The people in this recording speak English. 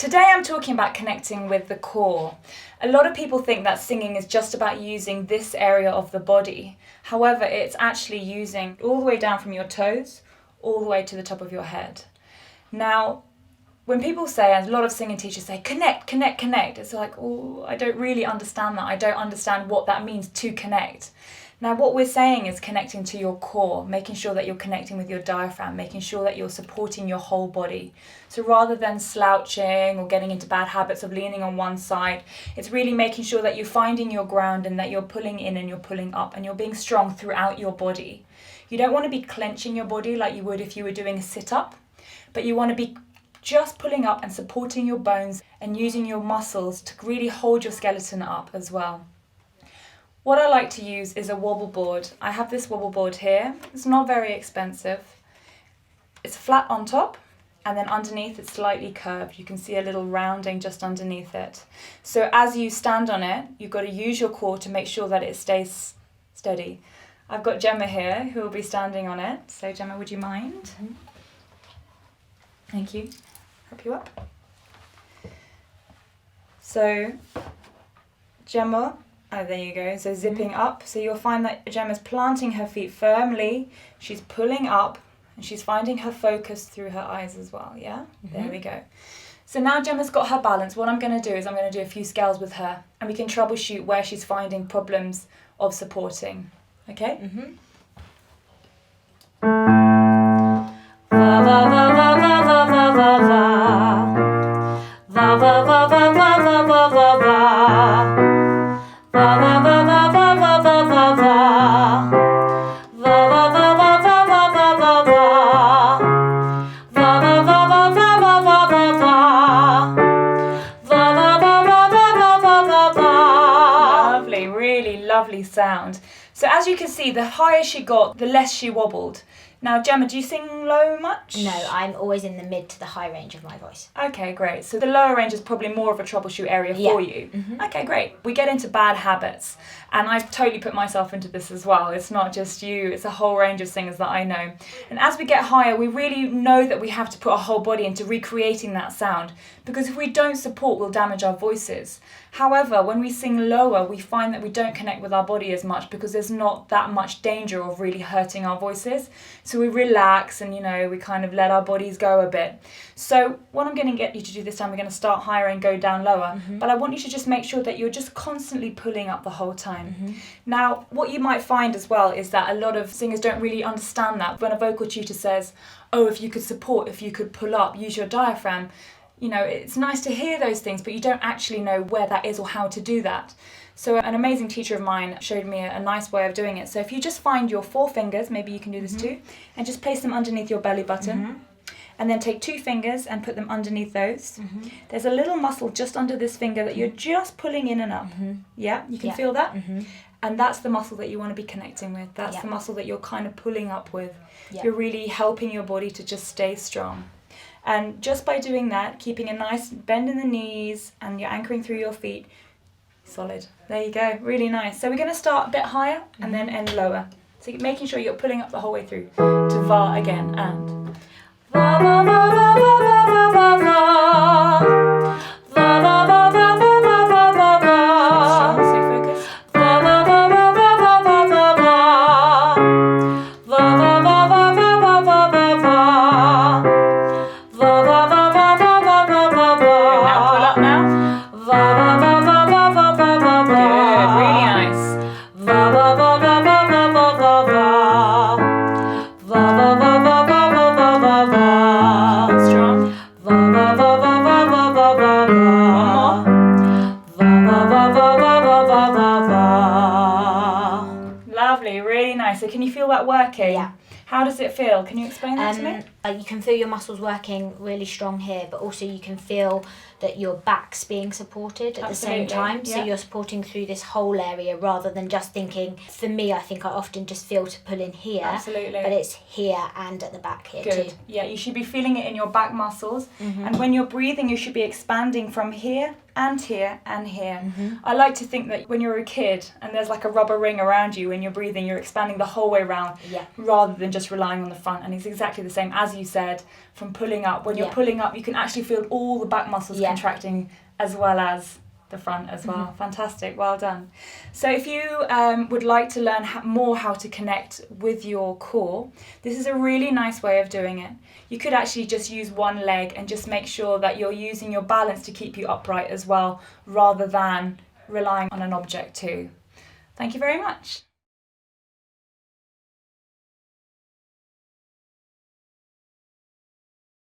Today I'm talking about connecting with the core. A lot of people think that singing is just about using this area of the body. However, it's actually using all the way down from your toes, all the way to the top of your head. Now, when people say, and a lot of singing teachers say, connect, connect, connect, it's like, oh, I don't really understand that. I don't understand what that means to connect. Now, what we're saying is connecting to your core, making sure that you're connecting with your diaphragm, making sure that you're supporting your whole body. So rather than slouching or getting into bad habits of leaning on one side, it's really making sure that you're finding your ground and that you're pulling in and you're pulling up and you're being strong throughout your body. You don't want to be clenching your body like you would if you were doing a sit-up, but you want to be just pulling up and supporting your bones and using your muscles to really hold your skeleton up as well. What I like to use is a wobble board. I have this wobble board here. It's not very expensive. It's flat on top and then underneath it's slightly curved. You can see a little rounding just underneath it. So as you stand on it, you've got to use your core to make sure that it stays steady. I've got Gemma here who will be standing on it. So Gemma, would you mind? Mm-hmm. Thank you. Help you up. So Gemma, oh, there you go. So zipping up. So you'll find that Gemma's planting her feet firmly. She's pulling up and she's finding her focus through her eyes as well. Yeah? Mm-hmm. There we go. So now Gemma's got her balance. What I'm going to do is I'm going to do a few scales with her and we can troubleshoot where she's finding problems of supporting. Okay? Mm-hmm. Va, va, va, va, va, va, va, va, va. Va, va, va, va, va, va, va, va, va. Va va va va va va va va va. Va va va va va va va va va. Va va va va va va va va va. Va va va va va va va va. Lovely, really lovely sound. So as you can see, the higher she got, the less she wobbled. Now, Gemma, do you sing low much? No, I'm always in the mid to the high range of my voice. Okay, great. So the lower range is probably more of a troubleshoot area for you. Mm-hmm. Okay, great. We get into bad habits, and I've totally put myself into this as well. It's not just you, it's a whole range of singers that I know. And as we get higher, we really know that we have to put our whole body into recreating that sound, because if we don't support, we'll damage our voices. However, when we sing lower, we find that we don't connect with our body as much because there's not that much danger of really hurting our voices. So we relax and, we kind of let our bodies go a bit. So what I'm going to get you to do this time, we're going to start higher and go down lower. Mm-hmm. But I want you to just make sure that you're just constantly pulling up the whole time. Mm-hmm. Now, what you might find as well is that a lot of singers don't really understand that. When a vocal tutor says, oh, if you could support, if you could pull up, use your diaphragm, it's nice to hear those things, but you don't actually know where that is or how to do that. So an amazing teacher of mine showed me a nice way of doing it. So if you just find your 4 fingers, maybe you can do this too, and just place them underneath your belly button, and then take 2 fingers and put them underneath those. Mm-hmm. There's a little muscle just under this finger that you're just pulling in and up. Mm-hmm. Yeah, you can feel that? Mm-hmm. And that's the muscle that you want to be connecting with. That's the muscle that you're kind of pulling up with. Yeah. You're really helping your body to just stay strong. And just by doing that, keeping a nice bend in the knees and you're anchoring through your feet, solid. There you go, really nice. So we're going to start a bit higher and then end lower. So you're making sure you're pulling up the whole way through to va again and va va va va va va va va va va va va va va va va va. Stay focused. Va va va va va va va va va va va va va va va va va va. Va va va va va va va va va. Now pull up now. Va va va va va va va va va. Good, really nice. Va va va va va va va va va. Va va va va va va va va va. Strong. Va va va va va va va va va. One more. Va va va va va va va va va. Lovely, really nice. So can you feel that working? Yeah. How does it feel? Can you explain that to me? You can feel your muscles working really strong here, but also you can feel that your back's being supported at the same time. Yeah. So you're supporting through this whole area rather than just thinking, for me, I think I often just feel to pull in here. Absolutely. But it's here and at the back here too. Yeah, you should be feeling it in your back muscles. Mm-hmm. And when you're breathing, you should be expanding from here and here and here. Mm-hmm. I like to think that when you're a kid and there's like a rubber ring around you, when you're breathing, you're expanding the whole way around rather than just relying on the front. And it's exactly the same. As as you said, from pulling up. When you're pulling up, you can actually feel all the back muscles contracting as well as the front as well. Fantastic, well done. So if you would like to learn more how to connect with your core, this is a really nice way of doing it. You could actually just use one leg and just make sure that you're using your balance to keep you upright as well, rather than relying on an object too. Thank you very much.